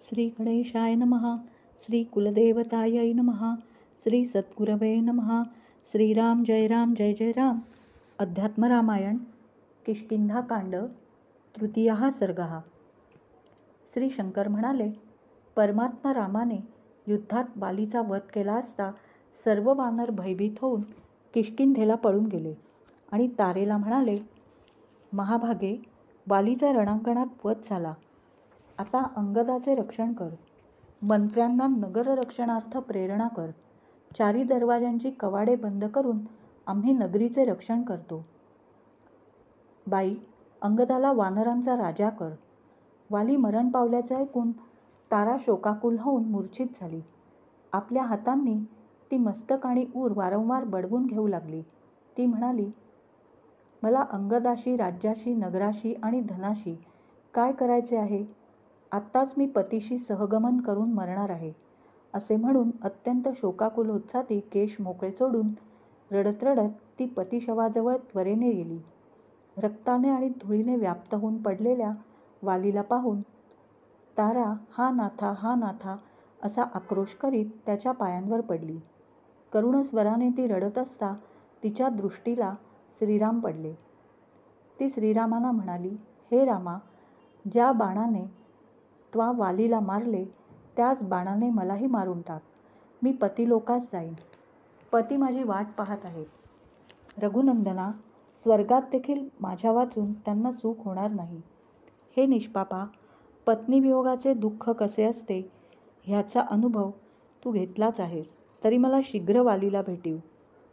श्री गणेशाय नमः. श्री कुलदेवतायै नमः. श्री सद्गुरवे नमः. श्रीराम जय राम जय जय राम. अध्यात्म रामायण किष्किंधाकांड तृतीयः सर्गः. श्री शंकर म्हणाले, परमात्मा रामाने युद्धात बालीचा वध केला असता सर्व वानर भयभीत होऊन किष्किंधेला पळून गेले आणि तारेला म्हणाले, महाभागे, बालीचा रणांगणात वध झाला. आता अंगदाचे रक्षण कर. मंत्र्यांना नगर रक्षणार्थ प्रेरणा कर. चारी दरवाजांची कवाडे बंद करून आम्ही नगरीचे रक्षण करतो. बाई, अंगदाला वानरांचा राजा कर. वाली मरण पावल्याचे ऐकून तारा शोकाकुल होऊन मूर्छित झाली. आपल्या हातांनी ती मस्तक आणि ऊर वारंवार बडवून घेऊ लागली. ती म्हणाली, मला अंगदाशी, राज्याशी, नगराशी आणि धनाशी काय करायचे आहे? आत्ताच मी पतीशी सहगमन करून मरणार आहे, असे म्हणून अत्यंत शोकाकुल होत ती केश मोकळे सोडून रडत रडत ती पतिशवाजवळ त्वरेने गेली. रक्ताने आणि धुळीने व्याप्त होऊन पडलेल्या वालीला पाहून तारा हा नाथा, हा नाथा असा आक्रोश करीत त्याच्या पायांवर पडली. करुण स्वराने ती रडत असता तिच्या दृष्टीला श्रीराम पडले. ती श्रीरामांना म्हणाली, हे रामा, ज्या बाणाने त्वा वालीला मारले त्याच बाणाने मलाही मारून टाक. मी पतिलोकास जाईन. पती माझी वाट पाहत आहेत. रघुनंदना, स्वर्गात देखील माझ्या वाचून त्यांना सुख होणार नाही. हे निष्पापा, पत्नीवियोगाचे दुःख कसे असते ह्याचा अनुभव तू घेतलाच आहेस. तरी मला शीघ्र वालीला भेटीव,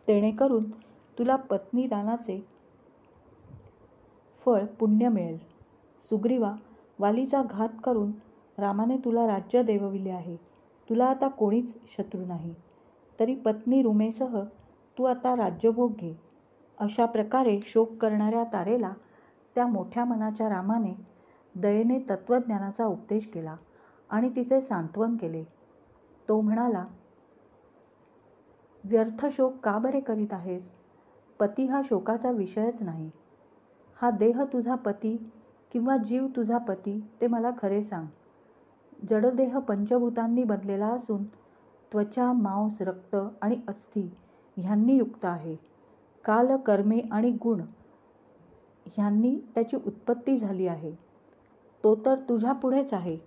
जेणेकरून तुला पत्नीदानाचे फळ पुण्य मिळेल. सुग्रीवा, वालीचा घात करून रामाने तुला राज्य देवविले आहे. तुला आता कोणीच शत्रू नाही. तरी पत्नी रुमेसह तू आता राज्यभोग घे. अशा प्रकारे शोक करणाऱ्या तारेला त्या मोठ्या मनाच्या रामाने दयेने तत्त्वज्ञानाचा उपदेश केला आणि तिचे सांत्वन केले. तो म्हणाला, व्यर्थ शोक का बरे करीत आहेस? पती हा शोकाचा विषयच नाही. हा देह तुझा पती किंवा जीव तुझा पती ते मला खरे सांग. जडदेह पंचभूतांनी बनलेला असून त्वचा, मांस, रक्त आणि अस्थी ह्यांनी युक्त आहे. काल, कर्मे आणि गुण ह्यांनी त्याची उत्पत्ती झाली आहे. तो तर तुझ्या पुढेच आहे.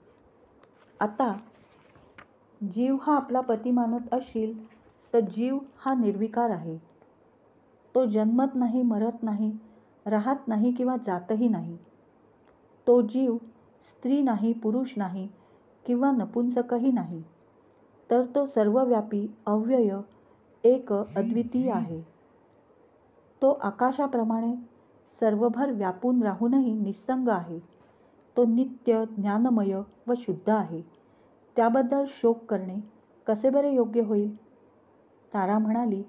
आता जीव हा आपला पती मानत असशील तर जीव हा निर्विकार आहे. तो जन्मत नाही, मरत नाही, राहत नाही किंवा जातही नाही. तो जीव स्त्री नाही, पुरुष नाही किंवा नपुंसकही नाही. तर तो सर्वव्यापी, अव्यय, एक, अद्वितीय आहे. तो आकाशाप्रमाणे सर्वभर व्यापून राहूनही निस्संग आहे. तो नित्य, ज्ञानमय व शुद्ध आहे. त्याबद्दल शोक करणे कसे बरे योग्य होईल? तारा म्हणाली,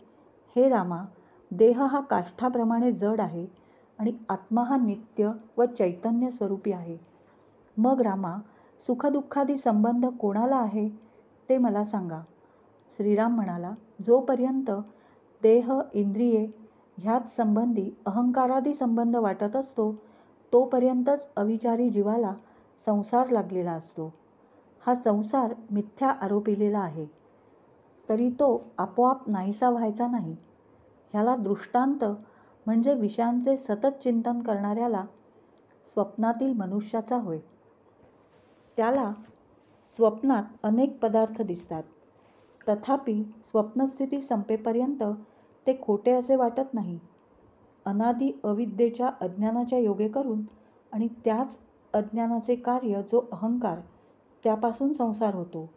हे रामा, देह हा काष्ठाप्रमाणे जड आहे आणि आत्मा हा नित्य व चैतन्य स्वरूपी आहे. मग रामा, सुखदुःखादी संबंध कोणाला आहे ते मला सांगा. श्रीराम म्हणाला, जोपर्यंत देह, इंद्रिये ह्याच संबंधी अहंकारादी संबंध वाटत असतो तोपर्यंतच अविचारी जीवाला संसार लागलेला असतो. हा संसार मिथ्या आरोपिलेला आहे, तरी तो आपोआप नाहीसा व्हायचा नाही. ह्याला दृष्टांत म्हणजे विषयांचे सतत चिंतन करणाऱ्याला स्वप्नातील मनुष्याचा होय. त्याला स्वप्नात अनेक पदार्थ दिसतात, तथापि स्वप्नस्थिती संपेपर्यंत ते खोटे असे वाटत नाही. अनादि अविद्येच्या अज्ञानाच्या योगे करून आणि त्याच अज्ञानाचे कार्य जो अहंकार, त्यापासून संसार होतो.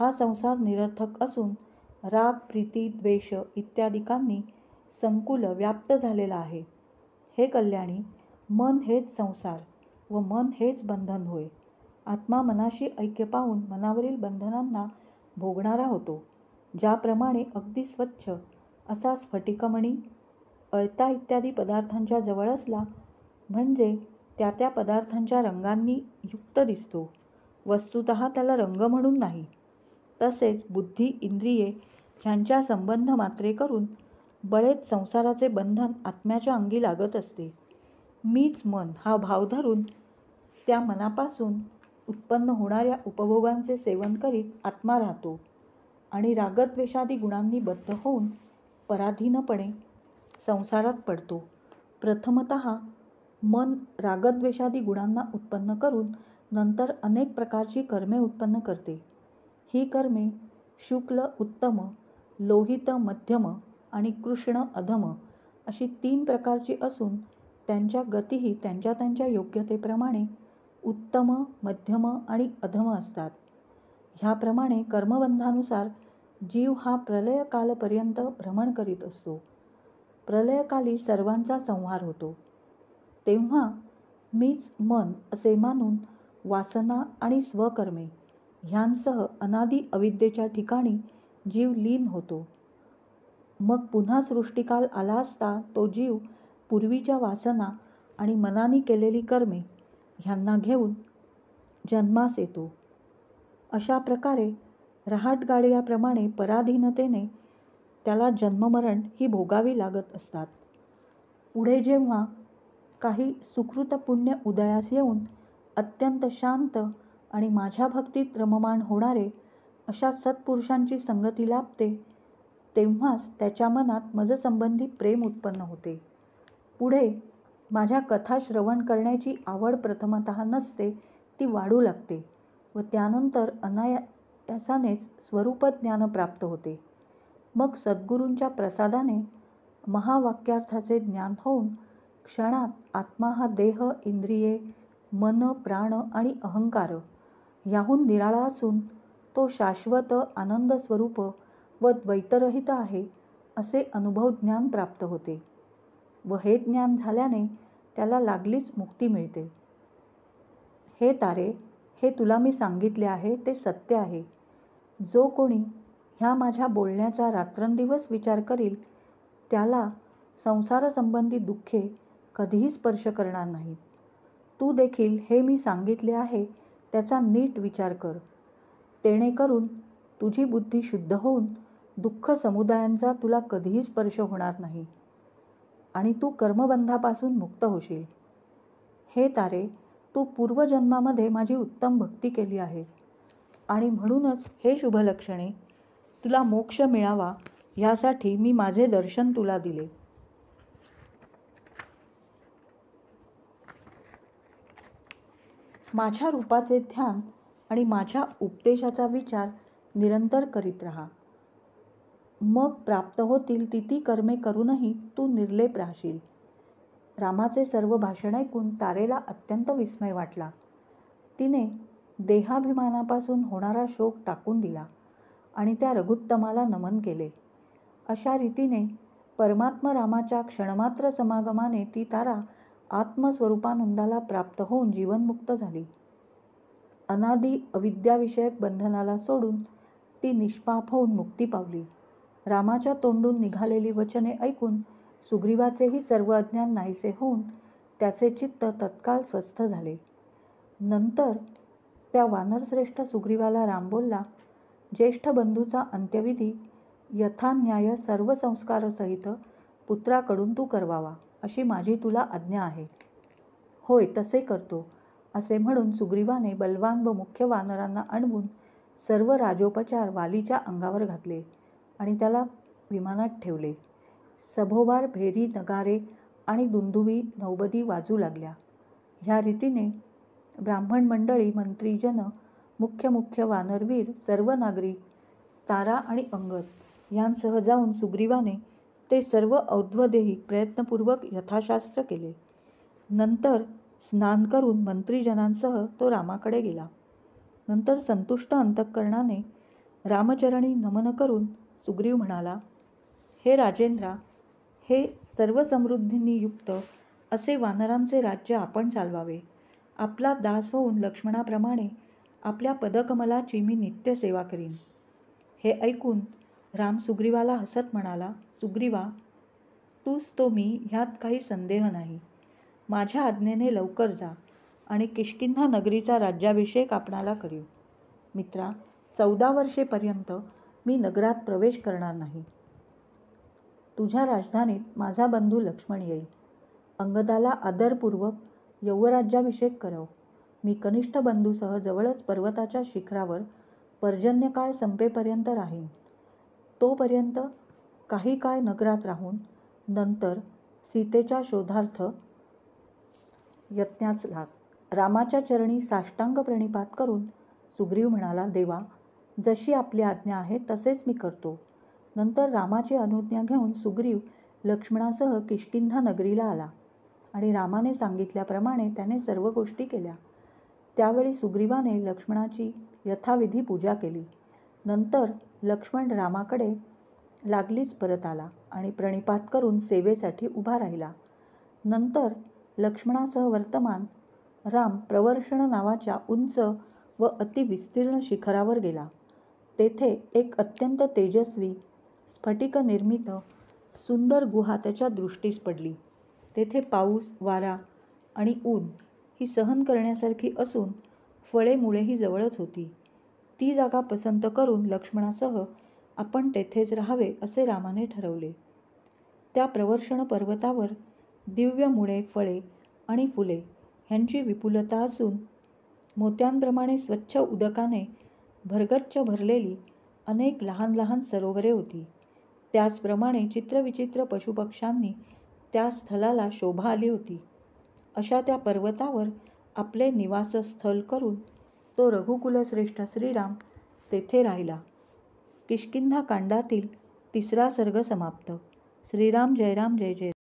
हा संसार निरर्थक असून राग, प्रीती, द्वेष इत्यादिकांनी संकुल व्याप्त झालेला आहे. हे कल्याणी, मन हेच संसार व मन हेच बंधन होय. आत्मा मनाशी ऐक्य पाहून मनावरील बंधनांना भोगणारा होतो. ज्याप्रमाणे अगदी स्वच्छ असा स्फटिकमणी अळता इत्यादी पदार्थांच्या जवळ असला म्हणजे त्या त्या पदार्थांच्या रंगांनी युक्त दिसतो, वस्तुतः त्याला रंग म्हणून नाही. तसेच बुद्धी, इंद्रिये ह्यांच्या संबंध मात्रे करून बळेच संसाराचे बंधन आत्म्याच्या अंगी लागत असते. मीच मन हा भाव धरून त्या मनापासून उत्पन्न होणाऱ्या उपभोगांचे सेवन करीत आत्मा राहतो आणि रागद्वेषादी गुणांनी बद्ध होऊन पराधीनपणे संसारात पडतो. प्रथमतः मन रागद्वेषादी गुणांना उत्पन्न करून नंतर अनेक प्रकारची कर्मे उत्पन्न करते. ही कर्मे शुक्ल उत्तम, लोहित मध्यम आणि कृष्ण अधम अशी 3 प्रकारची असून त्यांच्या गतीही त्यांच्या त्यांच्या योग्यतेप्रमाणे उत्तम, मध्यम आणि अधम असतात. ह्याप्रमाणे कर्मबंधानुसार जीव हा प्रलयकालपर्यंत भ्रमण करीत असतो. प्रलयकाली सर्वांचा संहार होतो. तेव्हा मीच मन असे मानून वासना आणि स्वकर्मे ह्यांसह अनादि अविद्येच्या ठिकाणी जीव लीन होतो. मग पुन्हा सृष्टिकाल आला असता तो जीव पूर्वीच्या वासना आणि मनाने केलेली कर्मे ह्यांना घेऊन जन्मास येतो. अशा प्रकारे रहाटगाडयाप्रमाणे पराधीनतेने त्याला जन्ममरण ही भोगावी लागत असतात. पुढे जेव्हा काही सुकृत पुण्य उदयास येऊन अत्यंत शांत आणि माझ्या भक्तीत रममाण होणारे अशा सत्पुरुषांची संगती लाभते, तेव्हाच त्याच्या मनात मजसंबंधी प्रेम उत्पन्न होते. पुढे माझ्या कथा श्रवण करण्याची आवड प्रथमतः नसते, ती वाढू लागते व त्यानंतर अनायासानेच स्वरूपज्ञान प्राप्त होते. मग सद्गुरूंच्या प्रसादाने महावाक्यार्थाचे ज्ञान होऊन क्षणात आत्मा हा देह, इंद्रिये, मन, प्राण आणि अहंकार याहून निराळा असून तो शाश्वत आनंद स्वरूप व द्वैतरहित आहे असे अनुभव ज्ञान प्राप्त होते व हे ज्ञान झाल्याने त्याला लागलीच मुक्ती मिळते. हे तारे, हे तुला मी सांगितले आहे ते सत्य आहे. जो कोणी ह्या माझ्या बोलण्याचा रात्रंदिवस विचार करील त्याला संसारसंबंधी दुःखे कधीही स्पर्श करणार नाहीत. तू देखील हे मी सांगितले आहे त्याचा नीट विचार कर. तेणेकरून तुझी बुद्धी शुद्ध होऊन दुःख समुदायांचा तुला कधीही स्पर्श होणार नाही आणि तू कर्मबंधापासून मुक्त होशील. हे तारे, तू पूर्वजन्मामध्ये माझी उत्तम भक्ती केली आहेस आणि म्हणूनच हे शुभलक्षणे तुला मोक्ष मिळावा यासाठी मी माझे दर्शन तुला दिले. माझ्या रूपाचे ध्यान आणि माझ्या उपदेशाचा विचार निरंतर करीत राहा. मग प्राप्त होतील ती कर्मे करूनही तू निर्लेप राहशील. रामाचे सर्व भाषण ऐकून तारेला अत्यंत विस्मय वाटला. तिने देहाभिमानापासून होणारा शोक टाकून दिला आणि त्या रघुत्तमाला नमन केले. अशा रीतीने परमात्मा रामाच्या क्षणमात्र समागमाने ती तारा आत्मस्वरूपानंदाला प्राप्त होऊन जीवनमुक्त झाली. अनादि अविद्याविषयक बंधनाला सोडून ती निष्पाप होऊन मुक्ती पावली. रामाच्या तोंडून निघालेली वचने ऐकून सुग्रीवाचेही सर्व अज्ञान नाहीसे होऊन त्याचे चित्त तत्काळ स्वस्थ झाले. नंतर त्या वानरश्रेष्ठ सुग्रीवाला राम बोलला, ज्येष्ठ बंधूचा अंत्यविधी यथान्याय सर्व संस्कारासहित पुत्राकडून तू करवावा अशी माझी तुला आज्ञा आहे. होय, तसे करतो असे म्हणून सुग्रीवाने बलवान व मुख्य वानरांना आणवून सर्व राजोपचार वालीच्या अंगावर घातले आणि त्याला विमानात ठेवले. सभोवार भेरी, नगारे आणि दुंदुभी नौबदी वाजू लागल्या. ह्या रीतीने ब्राह्मण मंडळी, मंत्रीजन, मुख्य वानरवीर, सर्व नागरिक, तारा आणि अंगद यांसह जाऊन सुग्रीवाने ते सर्व औध्वदेहिक प्रयत्नपूर्वक यथाशास्त्र केले. नंतर स्नान करून मंत्रीजनांसह तो रामाकडे गेला. नंतर संतुष्ट अंतःकरणाने रामचरणी नमन करून सुग्रीव म्हणाला, हे राजेंद्रा, हे सर्व समृद्धींनी युक्त असे वानरांचे राज्य आपण चालवावे. आपला दास होऊन लक्ष्मणाप्रमाणे आपल्या पदकमलाची मी नित्य सेवा करीन. हे ऐकून राम सुग्रीवाला हसत म्हणाला, सुग्रीवा, तूच तो मी ह्यात काही संदेह नाही. माझ्या आज्ञेने लवकर जा आणि किष्किंधा नगरीचा राज्याभिषेक आपणाला करीव. मित्रा, 14 वर्षेपर्यंत मी नगरात प्रवेश करणार नाही. तुझ्या राजधानीत माझा बंधू लक्ष्मण येईल. अंगदाला आदरपूर्वक यौवराज्याभिषेक करव. मी कनिष्ठ बंधूसह जवळच पर्वताच्या शिखरावर पर्जन्यकाळ संपेपर्यंत राहीन. तोपर्यंत काही काळ नगरात राहून नंतर सीतेच्या शोधार्थ यत्नास लाग. रामाच्या चरणी साष्टांग प्रणिपात करून सुग्रीव म्हणाला, देवा, जशी आपली आज्ञा आहे तसेच मी करतो. नंतर रामाची अनुज्ञा घेऊन सुग्रीव लक्ष्मणासह किष्किंधा नगरीला आला आणि रामाने सांगितल्याप्रमाणे त्याने सर्व गोष्टी केल्या. त्यावेळी सुग्रीवाने लक्ष्मणाची यथाविधी पूजा केली. नंतर लक्ष्मण रामाकडे लागलीच परत आला आणि प्रणिपात करून सेवेसाठी उभा राहिला. नंतर लक्ष्मणासह वर्तमान राम प्रवर्षण नावाच्या उंच व अतिविस्तीर्ण शिखरावर गेला. तेथे एक अत्यंत तेजस्वी स्फटिक निर्मित सुंदर गुहा त्याच्या दृष्टीस पडली. तेथे पाऊस, वारा आणि ऊन ही सहन करण्यासारखी असून फळे मुळेही जवळच होती. ती जागा पसंत करून लक्ष्मणासह आपण तेथेच राहावे असे रामाने ठरवले. त्या प्रवर्षण पर्वतावर दिव्य मुळे, फळे आणि फुले ह्यांची विपुलता असून मोत्यांप्रमाणे स्वच्छ उदकाने भरगच्च भरलेली अनेक लहान लहान सरोवरे होती. त्याचप्रमाणे चित्रविचित्र पशुपक्ष्यांनी त्या स्थलाला शोभा आली होती. अशा त्या पर्वतावर आपले निवासस्थल करून तो रघुकुलश्रेष्ठ श्रीराम तेथे राहिला. किष्किंधा कांडातील 3रा सर्ग समाप्त. श्रीराम जय राम जय जय.